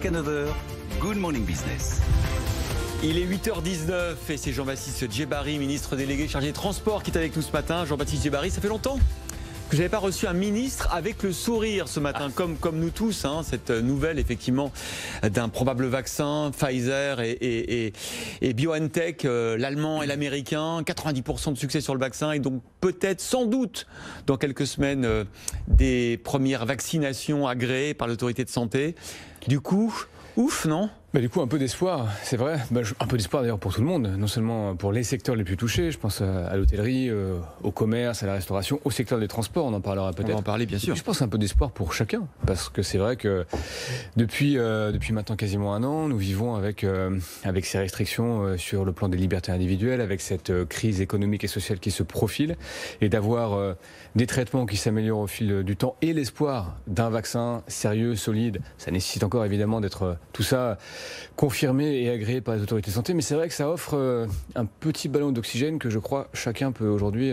jusqu'à 9h, Good Morning Business. Il est 8h19 et c'est Jean-Baptiste Djebbari, ministre délégué chargé des Transports, qui est avec nous ce matin. Jean-Baptiste Djebbari, ça fait longtemps que je n'avais pas reçu un ministre avec le sourire ce matin, comme nous tous, cette nouvelle effectivement d'un probable vaccin, Pfizer et BioNTech, l'allemand et l'américain, 90% de succès sur le vaccin et donc peut-être, sans doute, dans quelques semaines, des premières vaccinations agréées par l'autorité de santé. Du coup, ouf, non ? Du coup, un peu d'espoir, c'est vrai. Un peu d'espoir d'ailleurs pour tout le monde, non seulement pour les secteurs les plus touchés, je pense à l'hôtellerie, au commerce, à la restauration, au secteur des transports, on en parlera peut-être. On va en parler bien sûr. Je pense un peu d'espoir pour chacun, parce que c'est vrai que depuis maintenant quasiment un an, nous vivons avec ces restrictions sur le plan des libertés individuelles, avec cette crise économique et sociale qui se profile, et d'avoir des traitements qui s'améliorent au fil du temps et l'espoir d'un vaccin sérieux, solide. Ça nécessite encore évidemment d'être tout ça confirmé et agréé par les autorités de santé, mais c'est vrai que ça offre un petit ballon d'oxygène que je crois chacun peut aujourd'hui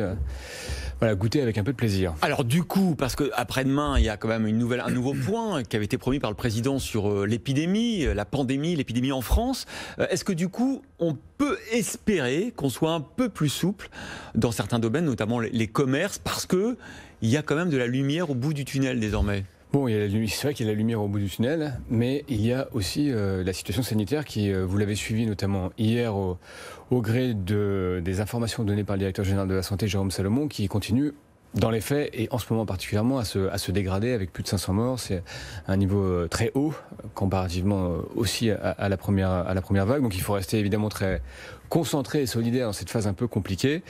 goûter avec un peu de plaisir. Alors du coup, parce qu'après-demain, il y a quand même un nouveau point qui avait été promis par le président sur l'épidémie, la pandémie, l'épidémie en France. Est-ce que du coup, on peut espérer qu'on soit un peu plus souple dans certains domaines, notamment les commerces, parce qu'il y a quand même de la lumière au bout du tunnel désormais ? Bon, c'est vrai qu'il y a la lumière au bout du tunnel, mais il y a aussi la situation sanitaire qui, vous l'avez suivi notamment hier au gré des informations données par le directeur général de la santé, Jérôme Salomon, qui continue dans les faits et en ce moment particulièrement à se dégrader avec plus de 500 morts. C'est un niveau très haut comparativement aussi à la première vague. Donc il faut rester évidemment très concentré et solidaire dans cette phase un peu compliquée.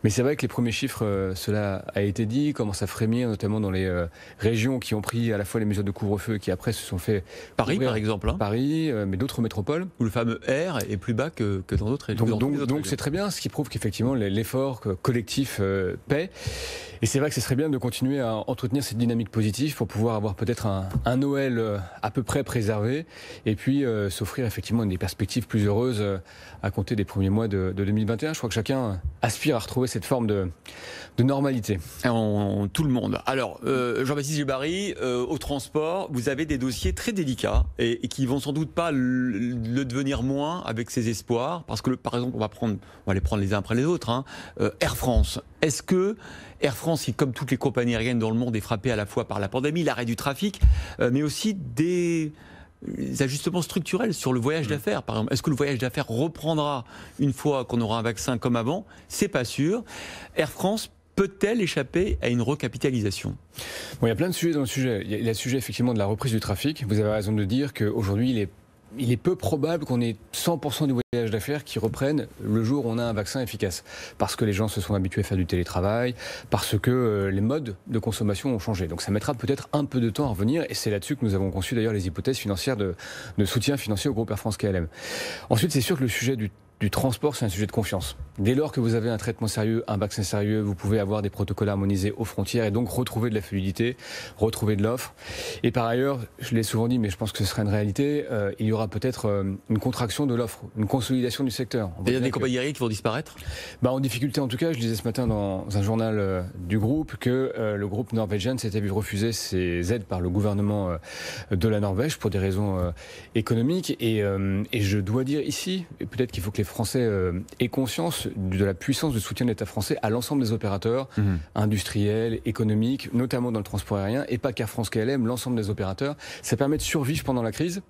Mais c'est vrai que les premiers chiffres, cela a été dit, commencent à frémir, notamment dans les régions qui ont pris à la fois les mesures de couvre-feu et qui après se sont fait... Paris par exemple. Paris, mais d'autres métropoles. Où le fameux R est plus bas que dans d'autres régions. Donc c'est très bien, ce qui prouve qu'effectivement l'effort collectif paie. Et c'est vrai que ce serait bien de continuer à entretenir cette dynamique positive pour pouvoir avoir peut-être un Noël à peu près préservé et puis s'offrir effectivement des perspectives plus heureuses à compter des premiers mois de 2021. Je crois que chacun aspire à retrouver cette forme de normalité. Tout le monde. Alors, Jean-Baptiste Djebbari, au transport, vous avez des dossiers très délicats et qui vont sans doute pas le devenir moins avec ces espoirs. Parce que, par exemple, on va les prendre les uns après les autres. Air France. Est-ce que Air France, qui, comme toutes les compagnies aériennes dans le monde, est frappée à la fois par la pandémie, l'arrêt du trafic, mais aussi des ajustements structurels sur le voyage d'affaires, par exemple. Est-ce que le voyage d'affaires reprendra une fois qu'on aura un vaccin comme avant ? C'est pas sûr. Air France peut-elle échapper à une recapitalisation ? Bon, il y a plein de sujets dans le sujet. Il y a le sujet effectivement de la reprise du trafic. Vous avez raison de dire qu'aujourd'hui, il est peu probable qu'on ait 100% du voyage d'affaires qui reprennent le jour où on a un vaccin efficace. Parce que les gens se sont habitués à faire du télétravail, parce que les modes de consommation ont changé. Donc ça mettra peut-être un peu de temps à revenir, et c'est là-dessus que nous avons conçu d'ailleurs les hypothèses financières de soutien financier au groupe Air France KLM. Ensuite, c'est sûr que le sujet du transport, c'est un sujet de confiance. Dès lors que vous avez un traitement sérieux, un vaccin sérieux, vous pouvez avoir des protocoles harmonisés aux frontières et donc retrouver de la fluidité, retrouver de l'offre. Et par ailleurs, je l'ai souvent dit, mais je pense que ce sera une réalité, il y aura peut-être une contraction de l'offre, une consolidation du secteur. Il y a des compagnies aériennes qui vont disparaître ? En difficulté en tout cas, je disais ce matin dans un journal du groupe que le groupe Norwegian s'était vu refuser ses aides par le gouvernement de la Norvège pour des raisons économiques. Et je dois dire ici, et peut-être qu'il faut que les Français aient conscience de la puissance de soutien de l'État français à l'ensemble des opérateurs industriels, économiques, notamment dans le transport aérien, et pas qu'Air France KLM, l'ensemble des opérateurs. Ça permet de survivre pendant la crise.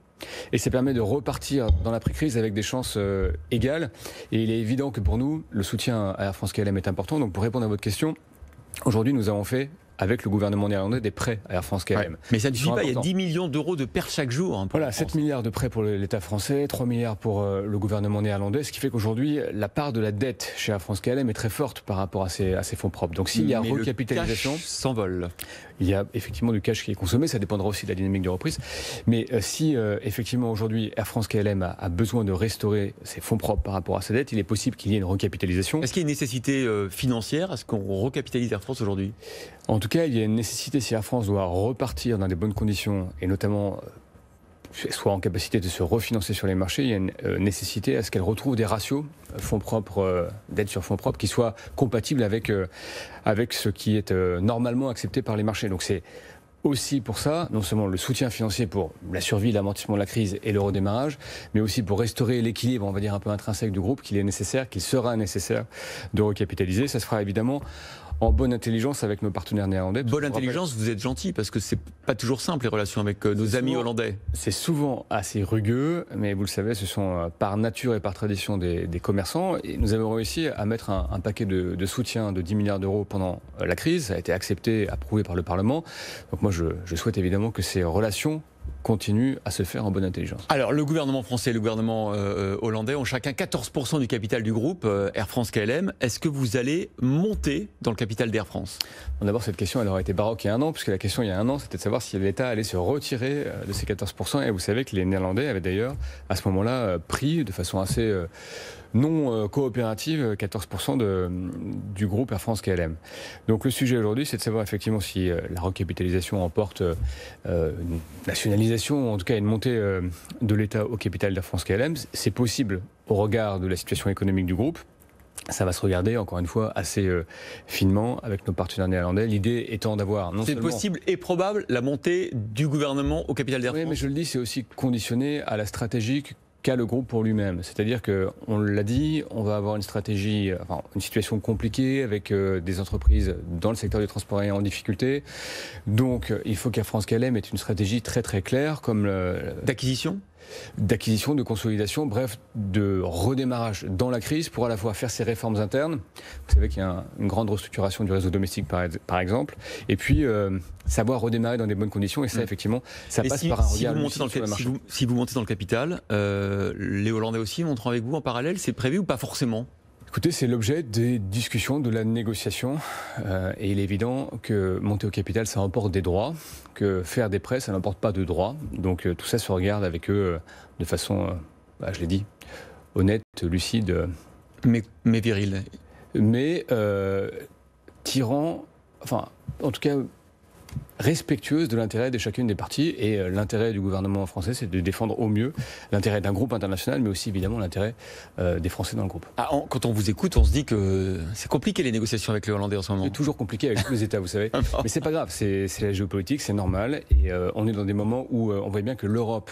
Et ça permet de repartir dans l'après-crise avec des chances égales. Et il est évident que pour nous, le soutien à Air France KLM est important. Donc pour répondre à votre question, aujourd'hui nous avons fait avec le gouvernement néerlandais des prêts à Air France KLM. Ouais. Mais ça ne suffit pas, il y a 10 millions d'euros de pertes chaque jour. Voilà, 7 milliards de prêts pour l'État français, 3 milliards pour le gouvernement néerlandais, ce qui fait qu'aujourd'hui, la part de la dette chez Air France KLM est très forte par rapport à ces fonds propres. Donc s'il y a recapitalisation... Le cash s'envole. Il y a effectivement du cash qui est consommé, ça dépendra aussi de la dynamique de reprise. Mais si effectivement aujourd'hui Air France KLM a besoin de restaurer ses fonds propres par rapport à sa dette, il est possible qu'il y ait une recapitalisation. Est-ce qu'il y a une nécessité financière à ce qu'on recapitalise Air France aujourd'hui ? En tout cas, il y a une nécessité si Air France doit repartir dans des bonnes conditions et notamment soit en capacité de se refinancer sur les marchés, il y a une nécessité à ce qu'elle retrouve des ratios fonds propres, dette sur fonds propres qui soient compatibles avec ce qui est normalement accepté par les marchés. Donc c'est aussi pour ça, non seulement le soutien financier pour la survie, l'amortissement de la crise et le redémarrage, mais aussi pour restaurer l'équilibre, on va dire un peu intrinsèque du groupe, qu'il est nécessaire, qu'il sera nécessaire de recapitaliser. Ça se fera évidemment en bonne intelligence avec nos partenaires néerlandais. Bonne intelligence, vous êtes gentil, parce que c'est pas toujours simple les relations avec nos amis hollandais. C'est souvent assez rugueux, mais vous le savez, ce sont par nature et par tradition des commerçants. Et nous avons réussi à mettre un paquet de soutien de 10 milliards d'euros pendant la crise. Ça a été accepté, approuvé par le Parlement. Donc moi, je souhaite évidemment que ces relations continue à se faire en bonne intelligence. Alors, le gouvernement français et le gouvernement hollandais ont chacun 14% du capital du groupe Air France-KLM. Est-ce que vous allez monter dans le capital d'Air France ? Bon, d'abord, cette question, elle aurait été baroque il y a un an, puisque la question il y a un an, c'était de savoir si l'État allait se retirer de ces 14%. Et vous savez que les Néerlandais avaient d'ailleurs, à ce moment-là, pris de façon assez non coopérative 14% du groupe Air France-KLM. Donc le sujet aujourd'hui, c'est de savoir effectivement si la recapitalisation emporte une nationalisation, ou en tout cas une montée de l'État au capital d'Air France-KLM. C'est possible au regard de la situation économique du groupe. Ça va se regarder, encore une fois, assez finement avec nos partenaires néerlandais. L'idée étant d'avoir non seulement... C'est possible et probable la montée du gouvernement au capital d'Air France. Oui, mais je le dis, c'est aussi conditionné à la stratégie qu'a le groupe pour lui-même. C'est-à-dire qu'on l'a dit, on va avoir une stratégie, enfin, une situation compliquée avec des entreprises dans le secteur du transport aérien en difficulté. Donc, il faut qu'Air France-KLM ait une stratégie très très claire, comme d'acquisition, de consolidation, bref, de redémarrage dans la crise pour à la fois faire ses réformes internes. Vous savez qu'il y a une grande restructuration du réseau domestique, par exemple, et puis savoir redémarrer dans des bonnes conditions. Et ça, effectivement, ça passe par un regard lucide sur le marché. Si vous montez dans le capital, les Hollandais aussi monteront avec vous en parallèle. C'est prévu ou pas forcément ? Écoutez, c'est l'objet des discussions, de la négociation. Et il est évident que monter au capital, ça emporte des droits, que faire des prêts, ça n'emporte pas de droits. Donc tout ça se regarde avec eux de façon, je l'ai dit, honnête, lucide. Mais virile. Mais tirant, enfin, en tout cas, respectueuse de l'intérêt de chacune des parties. Et l'intérêt du gouvernement français, c'est de défendre au mieux l'intérêt d'un groupe international, mais aussi évidemment l'intérêt des Français dans le groupe. Quand on vous écoute, on se dit que c'est compliqué les négociations avec les Hollandais en ce moment. C'est toujours compliqué avec tous les États, vous savez. Mais c'est pas grave, c'est la géopolitique, c'est normal. Et on est dans des moments où on voit bien que l'Europe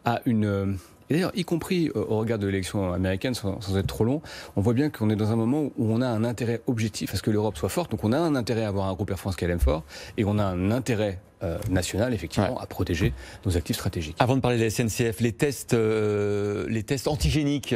a une... Et d'ailleurs, y compris au regard de l'élection américaine, sans être trop long, on voit bien qu'on est dans un moment où on a un intérêt objectif à ce que l'Europe soit forte. Donc on a un intérêt à avoir un groupe Air France-KLM fort, et on a un intérêt national, effectivement, à protéger nos actifs stratégiques. Avant de parler de la SNCF, les tests antigéniques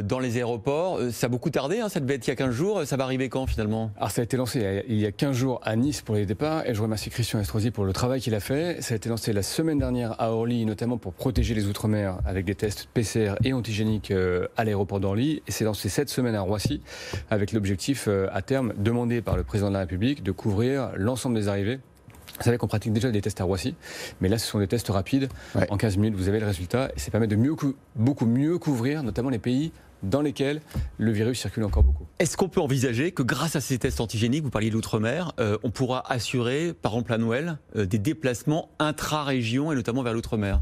dans les aéroports, ça a beaucoup tardé, hein, ça devait être il y a 15 jours, ça va arriver quand finalement ? Alors ça a été lancé il y a 15 jours à Nice pour les départs, et je remercie Christian Estrosi pour le travail qu'il a fait. Ça a été lancé la semaine dernière à Orly, notamment pour protéger les Outre-mer avec des tests PCR et antigéniques à l'aéroport d'Orly, et c'est lancé cette semaine à Roissy, avec l'objectif à terme demandé par le président de la République de couvrir l'ensemble des arrivées. Vous savez qu'on pratique déjà des tests à Roissy, mais là ce sont des tests rapides. En 15 minutes, vous avez le résultat, et ça permet de beaucoup mieux couvrir, notamment les pays dans lesquels le virus circule encore beaucoup. Est-ce qu'on peut envisager que grâce à ces tests antigéniques, vous parliez de l'outre-mer, on pourra assurer, par exemple à Noël, des déplacements intra-région et notamment vers l'outre-mer ?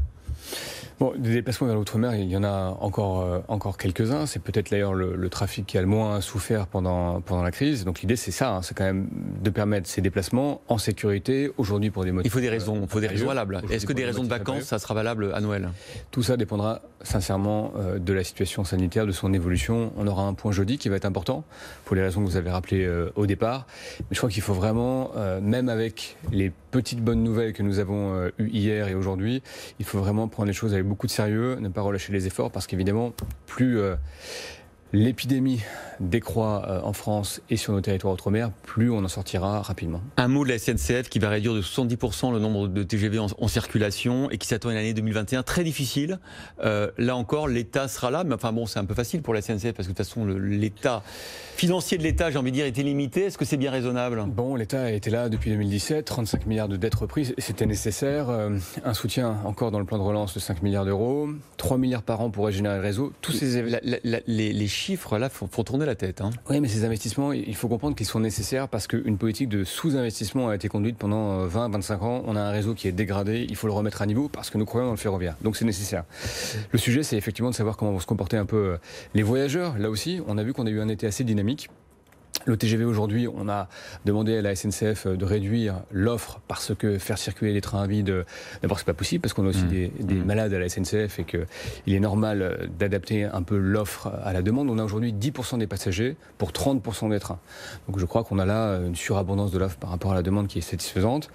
Bon, des déplacements vers l'outre-mer, il y en a encore quelques-uns. C'est peut-être d'ailleurs le trafic qui a le moins souffert pendant la crise. Donc l'idée, c'est ça, hein, c'est quand même de permettre ces déplacements en sécurité, aujourd'hui pour des motifs... Il faut des raisons valables. Est-ce que des raisons de vacances, ça sera valable à Noël ? Tout ça dépendra sincèrement de la situation sanitaire, de son évolution. On aura un point jeudi qui va être important, pour les raisons que vous avez rappelées au départ. Mais je crois qu'il faut vraiment, même avec les petites bonnes nouvelles que nous avons eues hier et aujourd'hui, il faut vraiment prendre les choses avec beaucoup de sérieux, ne pas relâcher les efforts, parce qu'évidemment, plus l'épidémie décroît en France et sur nos territoires outre-mer, plus on en sortira rapidement. Un mot de la SNCF qui va réduire de 70% le nombre de TGV en circulation et qui s'attend à une année 2021 très difficile. Là encore, l'État sera là, mais enfin bon, c'est un peu facile pour la SNCF parce que de toute façon, l'état financier de l'État, j'ai envie de dire, était limité. Est-ce que c'est bien raisonnable ? Bon, l'État a été là depuis 2017, 35 milliards de dettes reprises, c'était nécessaire. Un soutien encore dans le plan de relance de 5 milliards d'euros, 3 milliards par an pour régénérer le réseau. Tous ces les chiffres là font tourner la tête. Hein. Oui, mais ces investissements, il faut comprendre qu'ils sont nécessaires parce qu'une politique de sous-investissement a été conduite pendant 20-25 ans. On a un réseau qui est dégradé, il faut le remettre à niveau parce que nous croyons dans le ferroviaire. Donc c'est nécessaire. Le sujet, c'est effectivement de savoir comment vont se comporter un peu les voyageurs. Là aussi, on a vu qu'on a eu un été assez dynamique. Le TGV aujourd'hui, on a demandé à la SNCF de réduire l'offre parce que faire circuler les trains vides, d'abord c'est pas possible parce qu'on a aussi des malades à la SNCF et qu'il est normal d'adapter un peu l'offre à la demande. On a aujourd'hui 10% des passagers pour 30% des trains. Donc je crois qu'on a là une surabondance de l'offre par rapport à la demande qui est satisfaisante.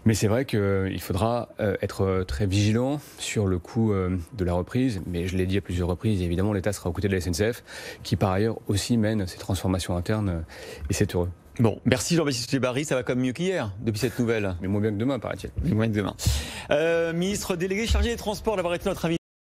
Mais c'est vrai qu'il faudra être très vigilant sur le coût de la reprise. Mais je l'ai dit à plusieurs reprises, évidemment l'État sera aux côtés de la SNCF qui par ailleurs aussi mène ces transformations internes. Et c'est heureux. Bon, merci Jean-Baptiste Djebbari, ça va quand même mieux qu'hier, depuis cette nouvelle. Mais moins bien que demain, paraît-il. Mais moins que demain. Ministre délégué chargé des Transports, d'avoir été notre invité.